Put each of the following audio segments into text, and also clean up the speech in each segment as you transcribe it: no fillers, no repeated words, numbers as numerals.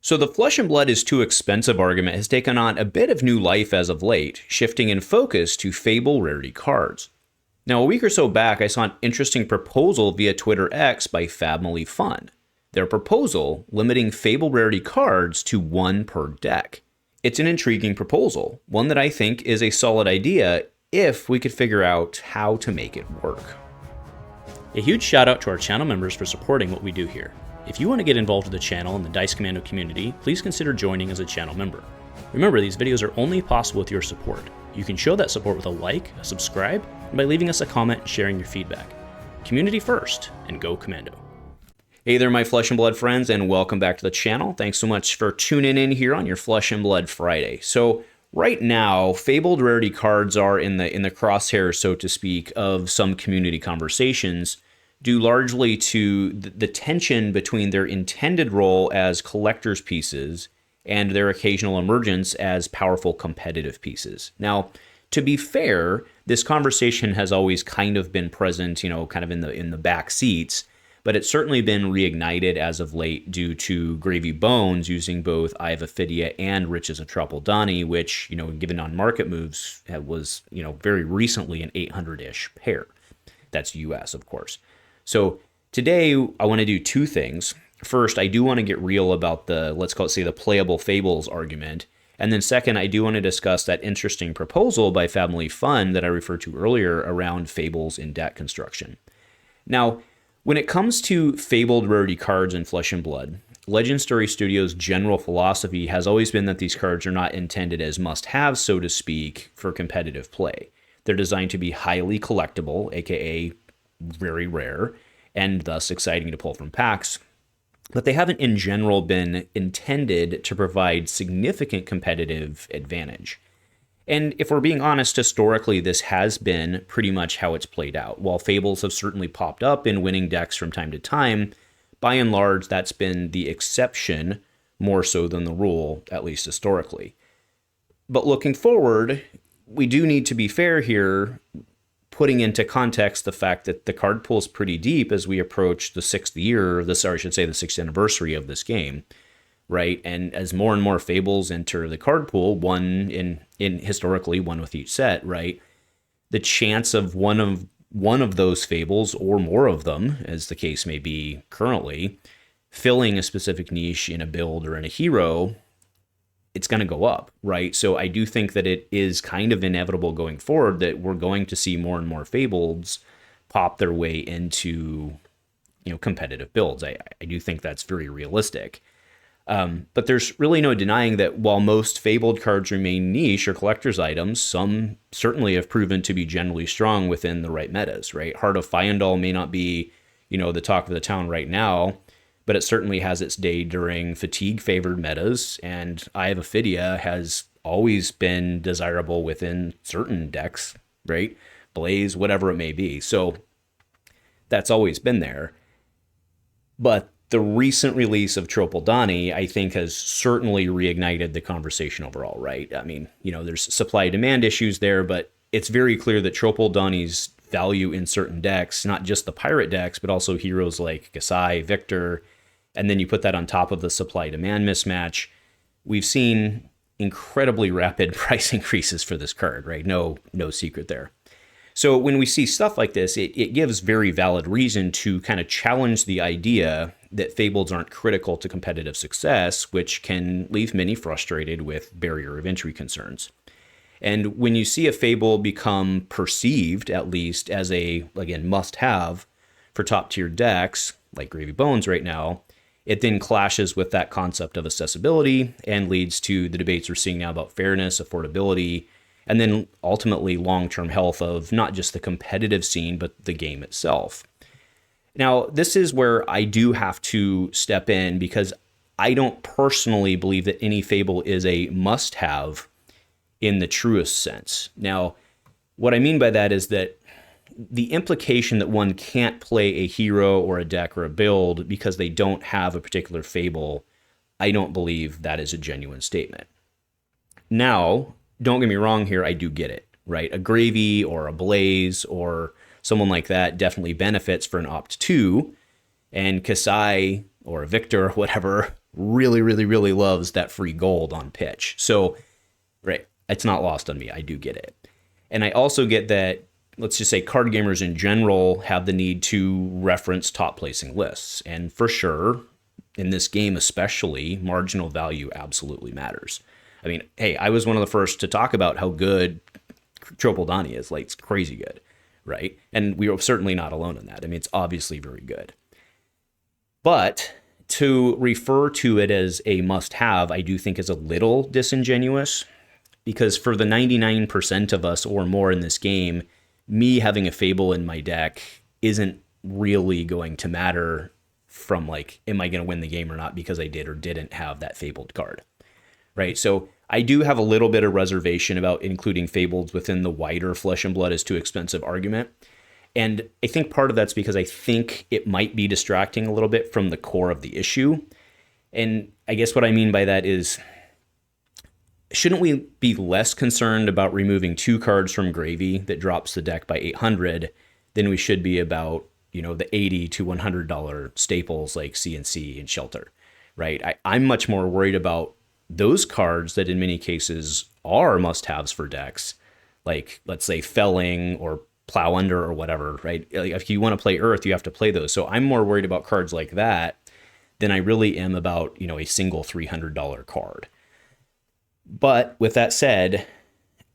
So the flesh and blood is too expensive argument has taken on a bit of new life as of late, shifting in focus to Fable rarity cards. Now, a week or so back, I saw an interesting proposal via Twitter X by Family Fun. Their proposal limiting Fable rarity cards to 1 per deck. It's an intriguing proposal, one that I think is a solid idea if we could figure out how to make it work. A huge shout out to our channel members for supporting what we do here. If you want to get involved with the channel and the Dice Commando community, please consider joining as a channel member. Remember, these videos are only possible with your support. You can show that support with a like, a subscribe, and by leaving us a comment and sharing your feedback. Community first, and go Commando. Hey there, my Flesh and Blood friends, and welcome back to the channel. Thanks so much for tuning in here on your Flesh and Blood Friday. So right now, Fabled rarity cards are in the crosshairs, so to speak, of some community conversations, due largely to the tension between their intended role as collector's pieces and their occasional emergence as powerful competitive pieces. Now, to be fair, this conversation has always kind of been present, kind of in the back seats, but it's certainly been reignited as of late due to Gravy Bones using both Eye of Ophidia and Riches of Tropeldani, which, given on market moves, was, very recently an 800-ish pair. That's US, of course. So today I want to do two things. First, I do want to get real about let's call it, say, the playable Fables argument. And then second, I do want to discuss that interesting proposal by Family Fun that I referred to earlier around Fables in deck construction. Now, when it comes to Fabled rarity cards in Flesh and Blood, Legend Story Studios' general philosophy has always been that these cards are not intended as must-haves, so to speak, for competitive play. They're designed to be highly collectible, aka very rare, and thus exciting to pull from packs, but they haven't in general been intended to provide significant competitive advantage. And if we're being honest, historically, this has been pretty much how it's played out. While Fables have certainly popped up in winning decks from time to time, by and large, that's been the exception more so than the rule, at least historically. But looking forward, we do need to be fair here, putting into context the fact that the card pool is pretty deep as we approach the 6th anniversary of this game, right? And as more and more Fables enter the card pool, one historically one with each set, right? The chance of one of those Fables or more of them, as the case may be currently, filling a specific niche in a build or in a hero, it's going to go up, right? So I do think that it is kind of inevitable going forward that we're going to see more and more Fableds pop their way into, competitive builds. I do think that's very realistic. But there's really no denying that while most Fabled cards remain niche or collector's items, some certainly have proven to be generally strong within the right metas, right? Heart of Fyendal may not be, the talk of the town right now, but it certainly has its day during fatigue-favored metas, and Eye of Ophidia has always been desirable within certain decks, right? Blaze, whatever it may be. So that's always been there. But the recent release of Tropeldani, I think, has certainly reignited the conversation overall, right? I mean, there's supply-demand issues there, but it's very clear that Tropeldani's value in certain decks, not just the pirate decks, but also heroes like Kassai, Victor, and then you put that on top of the supply-demand mismatch. We've seen incredibly rapid price increases for this card, right? No secret there. So when we see stuff like this, it gives very valid reason to kind of challenge the idea that Fableds aren't critical to competitive success, which can leave many frustrated with barrier of entry concerns. And when you see a Fable become perceived, at least, as a, again, must-have for top-tier decks, like Gravy Bones right now, it then clashes with that concept of accessibility and leads to the debates we're seeing now about fairness, affordability, and then ultimately long-term health of not just the competitive scene, but the game itself. Now, this is where I do have to step in because I don't personally believe that any Fable is a must-have in the truest sense. Now, what I mean by that is that the implication that one can't play a hero or a deck or a build because they don't have a particular Fable, I don't believe that is a genuine statement. Now, don't get me wrong here, I do get it, right? A Gravy or a Blaze or someone like that definitely benefits for an Opt 2, and Kassai or a Victor or whatever really, really, really loves that free gold on pitch. So, right, it's not lost on me. I do get it. And I also get that, let's just say card gamers in general have the need to reference top placing lists. And for sure, in this game especially, marginal value absolutely matters. I mean, hey, I was one of the first to talk about how good Tropoldani is. Like, it's crazy good, right? And we are certainly not alone in that. I mean, it's obviously very good. But to refer to it as a must-have, I do think is a little disingenuous, because for the 99% of us or more in this game, me having a Fable in my deck isn't really going to matter from like, am I going to win the game or not because I did or didn't have that Fabled card, right? So I do have a little bit of reservation about including Fabled within the wider Flesh and Blood is too expensive argument. And I think part of that's because I think it might be distracting a little bit from the core of the issue. And I guess what I mean by that is, shouldn't we be less concerned about removing 2 cards from Gravy that drops the deck by 800 than we should be about, you know, the $80 to $100 staples like CNC and Shelter, right? I'm much more worried about those cards that in many cases are must-haves for decks, like, let's say, Felling or Plow Under or whatever, right? Like, if you want to play Earth, you have to play those. So I'm more worried about cards like that than I really am about, you know, a single $300 card. But with that said,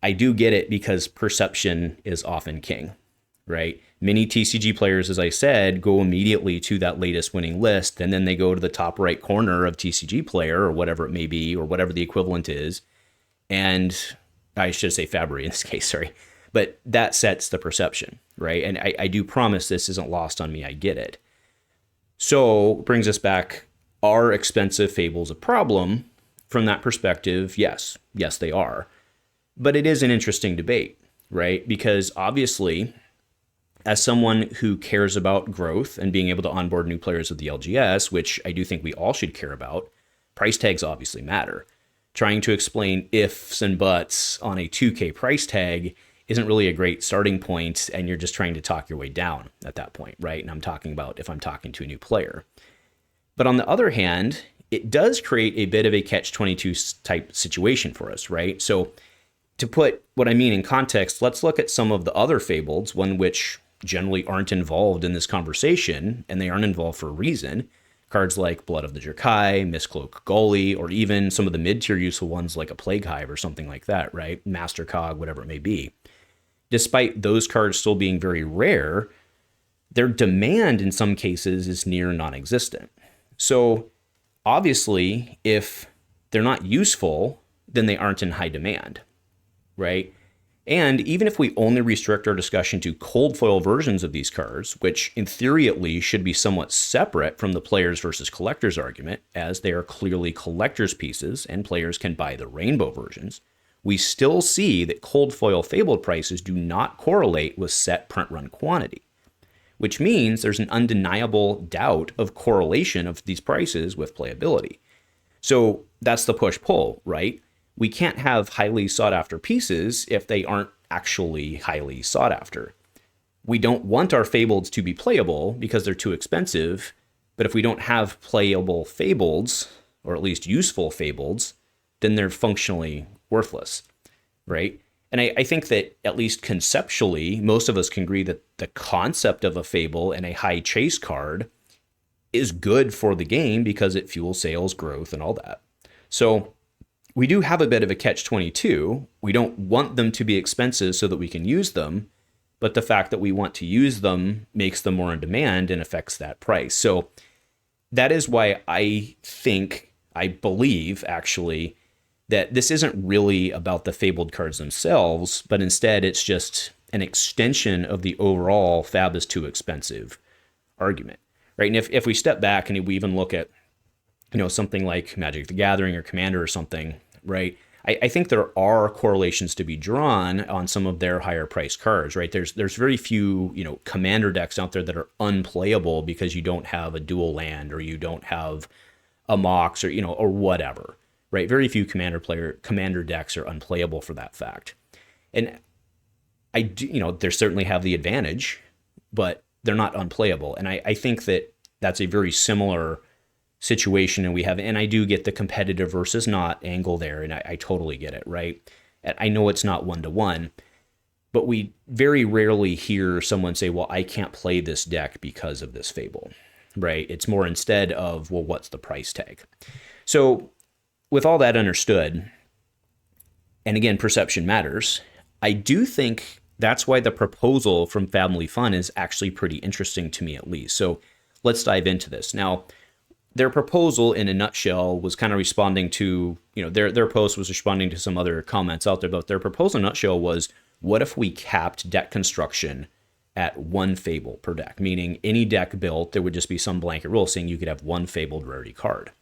I do get it because perception is often king, right? Many TCG players, as I said, go immediately to that latest winning list, and then they go to the top right corner of TCG Player or whatever it may be, or whatever the equivalent is. And I should say Fabry in this case, sorry. But that sets the perception, right? And I do promise this isn't lost on me. I get it. So brings us back, are expensive Fables a problem? From that perspective, yes, they are. But it is an interesting debate, right? Because obviously, as someone who cares about growth and being able to onboard new players with the LGS, which I do think we all should care about, price tags obviously matter. Trying to explain ifs and buts on a 2K price tag isn't really a great starting point, and you're just trying to talk your way down at that point, right? And I'm talking about if I'm talking to a new player. But on the other hand, it does create a bit of a catch-22 type situation for us, right? So to put what I mean in context, let's look at some of the other Fableds, one which generally aren't involved in this conversation, and they aren't involved for a reason. Cards like Blood of the Jerkai, Mistcloak Gully, or even some of the mid-tier useful ones like a Plague Hive or something like that, right? Master Cog, whatever it may be. Despite those cards still being very rare, their demand in some cases is near non-existent. So obviously, if they're not useful, then they aren't in high demand, right? And even if we only restrict our discussion to cold foil versions of these cards, which in theory at least should be somewhat separate from the players versus collectors argument, as they are clearly collectors pieces and players can buy the rainbow versions, we still see that cold foil Fabled prices do not correlate with set print run quantity, which means there's an undeniable doubt of correlation of these prices with playability. So that's the push-pull, right? We can't have highly sought-after pieces if they aren't actually highly sought after. We don't want our Fableds to be playable because they're too expensive, but if we don't have playable Fableds, or at least useful Fableds, then they're functionally worthless, right? And I think that at least conceptually, most of us can agree that the concept of a Fable and a high chase card is good for the game because it fuels sales, growth, and all that. So we do have a bit of a catch-22. We don't want them to be expensive so that we can use them, but the fact that we want to use them makes them more in demand and affects that price. So that is why I believe, actually, that this isn't really about the Fabled cards themselves, but instead it's just an extension of the overall Fab is too expensive argument, right? And if we step back and we even look at, something like Magic the Gathering or Commander or something, right? I think there are correlations to be drawn on some of their higher priced cards, right? There's very few, Commander decks out there that are unplayable because you don't have a dual land or you don't have a Mox or, or whatever. Right, very few commander decks are unplayable for that fact, and I do, they certainly have the advantage, but they're not unplayable. And I think that that's a very similar situation, and I do get the competitive versus not angle there, and I totally get it, right? And I know it's not 1-to-1, but we very rarely hear someone say, well, I can't play this deck because of this Fable, right? It's more instead of, well, what's the price tag? So with all that understood, and again, perception matters, I do think that's why the proposal from Family Fun is actually pretty interesting to me, at least. So let's dive into this. Now, their proposal in a nutshell was kind of responding to, their post was responding to some other comments out there, but their proposal in a nutshell was, what if we capped deck construction at 1 Fable per deck? Meaning any deck built, there would just be some blanket rule saying you could have 1 Fabled rarity card.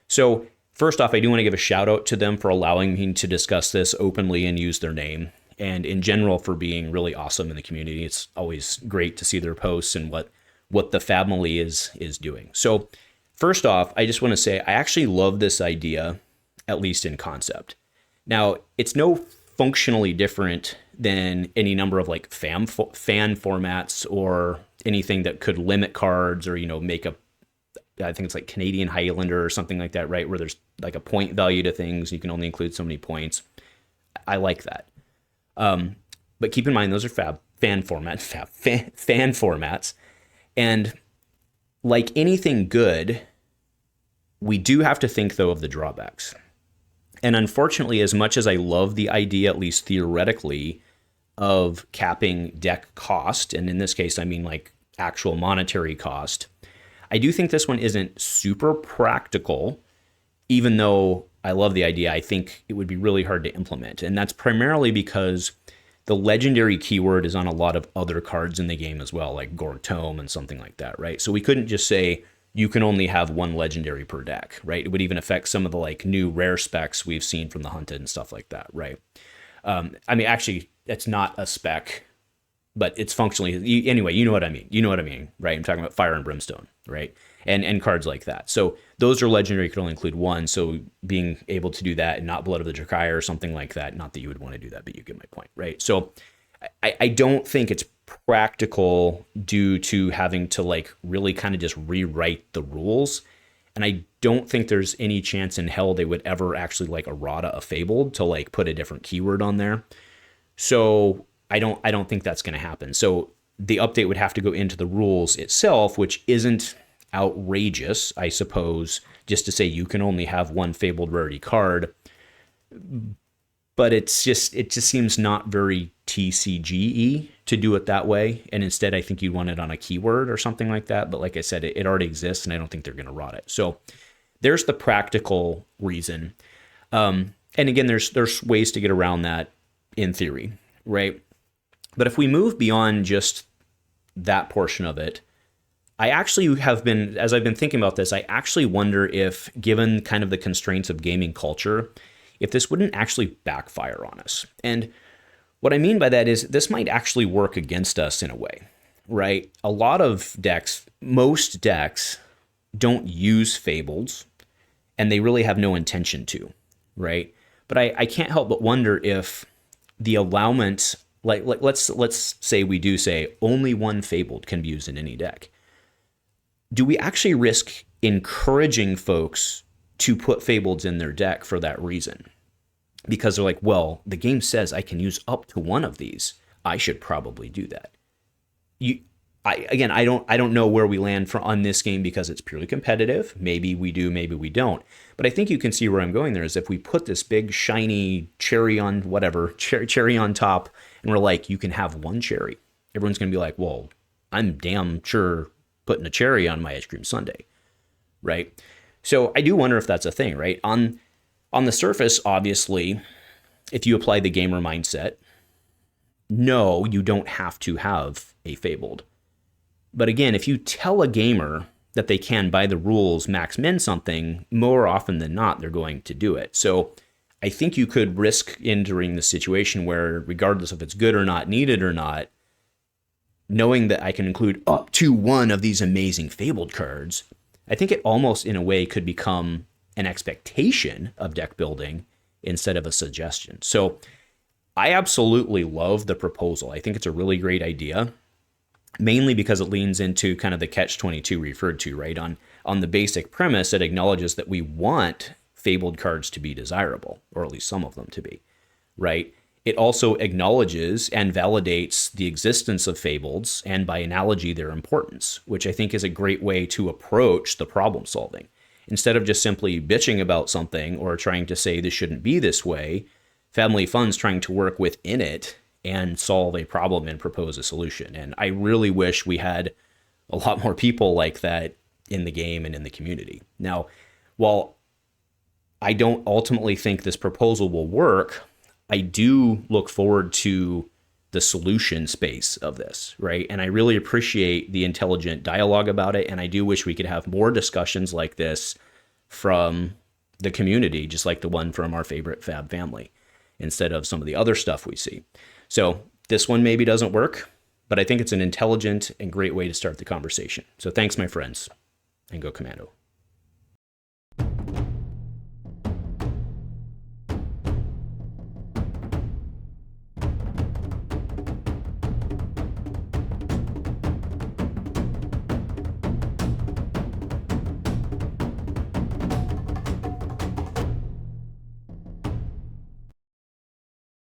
So first off, I do want to give a shout out to them for allowing me to discuss this openly and use their name, and in general for being really awesome in the community. It's always great to see their posts and what the family is doing. So first off, I just want to say I actually love this idea, at least in concept. Now, it's no functionally different than any number of like fan formats or anything that could limit cards or, make I think it's like Canadian Highlander or something like that, right? Where there's like a point value to things. You can only include so many points. I like that. But keep in mind, those are fan formats. And like anything good, we do have to think, though, of the drawbacks. And unfortunately, as much as I love the idea, at least theoretically, of capping deck cost, and in this case, I mean like actual monetary cost, I do think this one isn't super practical, even though I love the idea. I think it would be really hard to implement. And that's primarily because the legendary keyword is on a lot of other cards in the game as well, like Gorg Tome and something like that, right? So we couldn't just say you can only have 1 legendary per deck, right? It would even affect some of the like new rare specs we've seen from the Hunted and stuff like that, right? I mean, actually, it's not a spec, but it's functionally, anyway, you know what I mean, right? I'm talking about Fire and Brimstone, right? And cards like that. So those are legendary, could only include 1. So being able to do that and not Blood of the Drakaya or something like that, not that you would want to do that, but you get my point, right? So I don't think it's practical due to having to like really kind of just rewrite the rules. And I don't think there's any chance in hell they would ever actually like errata a Fabled to like put a different keyword on there. So I don't think that's going to happen. So the update would have to go into the rules itself, which isn't outrageous, I suppose, just to say you can only have 1 Fabled rarity card. But it just seems not very TCG-y to do it that way. And instead, I think you'd want it on a keyword or something like that. But like I said, it already exists, and I don't think they're going to rot it. So there's the practical reason. And again, there's ways to get around that in theory, right? But if we move beyond just that portion of it, I actually have been, as I've been thinking about this, I actually wonder if, given kind of the constraints of gaming culture, if this wouldn't actually backfire on us. And what I mean by that is this might actually work against us in a way, right? A lot of decks, most decks, don't use Fables, and they really have no intention to, right? But I can't help but wonder if the allowance, like let's say we do say only 1 Fabled can be used in any deck. Do we actually risk encouraging folks to put Fableds in their deck for that reason? Because they're like, well, the game says I can use up to 1 of these. I should probably do that. I don't know where we land on this game because it's purely competitive. Maybe we do, maybe we don't. But I think you can see where I'm going there is if we put this big shiny cherry on top, and we're like, you can have 1 cherry. Everyone's going to be like, well, I'm damn sure putting a cherry on my ice cream sundae, right? So I do wonder if that's a thing, right? On the surface, obviously, if you apply the gamer mindset, no, you don't have to have a Fabled. But again, if you tell a gamer that they can, by the rules, max min something, more often than not, they're going to do it. So I think you could risk entering the situation where, regardless if it's good or not, needed or not, knowing that I can include up to 1 of these amazing Fabled cards, I think it almost, in a way, could become an expectation of deck building instead of a suggestion. So I absolutely love the proposal. I think it's a really great idea, mainly because it leans into kind of the catch-22 referred to, right? On on the basic premise, it acknowledges that we want Fabled cards to be desirable, or at least some of them to be, right? It also acknowledges and validates the existence of Fableds, and by analogy, their importance, which I think is a great way to approach the problem solving. Instead of just simply bitching about something or trying to say this shouldn't be this way, Family Fun's trying to work within it and solve a problem and propose a solution. And I really wish we had a lot more people like that in the game and in the community. Now, while I don't ultimately think this proposal will work, I do look forward to the solution space of this, right? And I really appreciate the intelligent dialogue about it. And I do wish we could have more discussions like this from the community, just like the one from our favorite Fab family, instead of some of the other stuff we see. So this one maybe doesn't work, but I think it's an intelligent and great way to start the conversation. So thanks, my friends, and go Commando.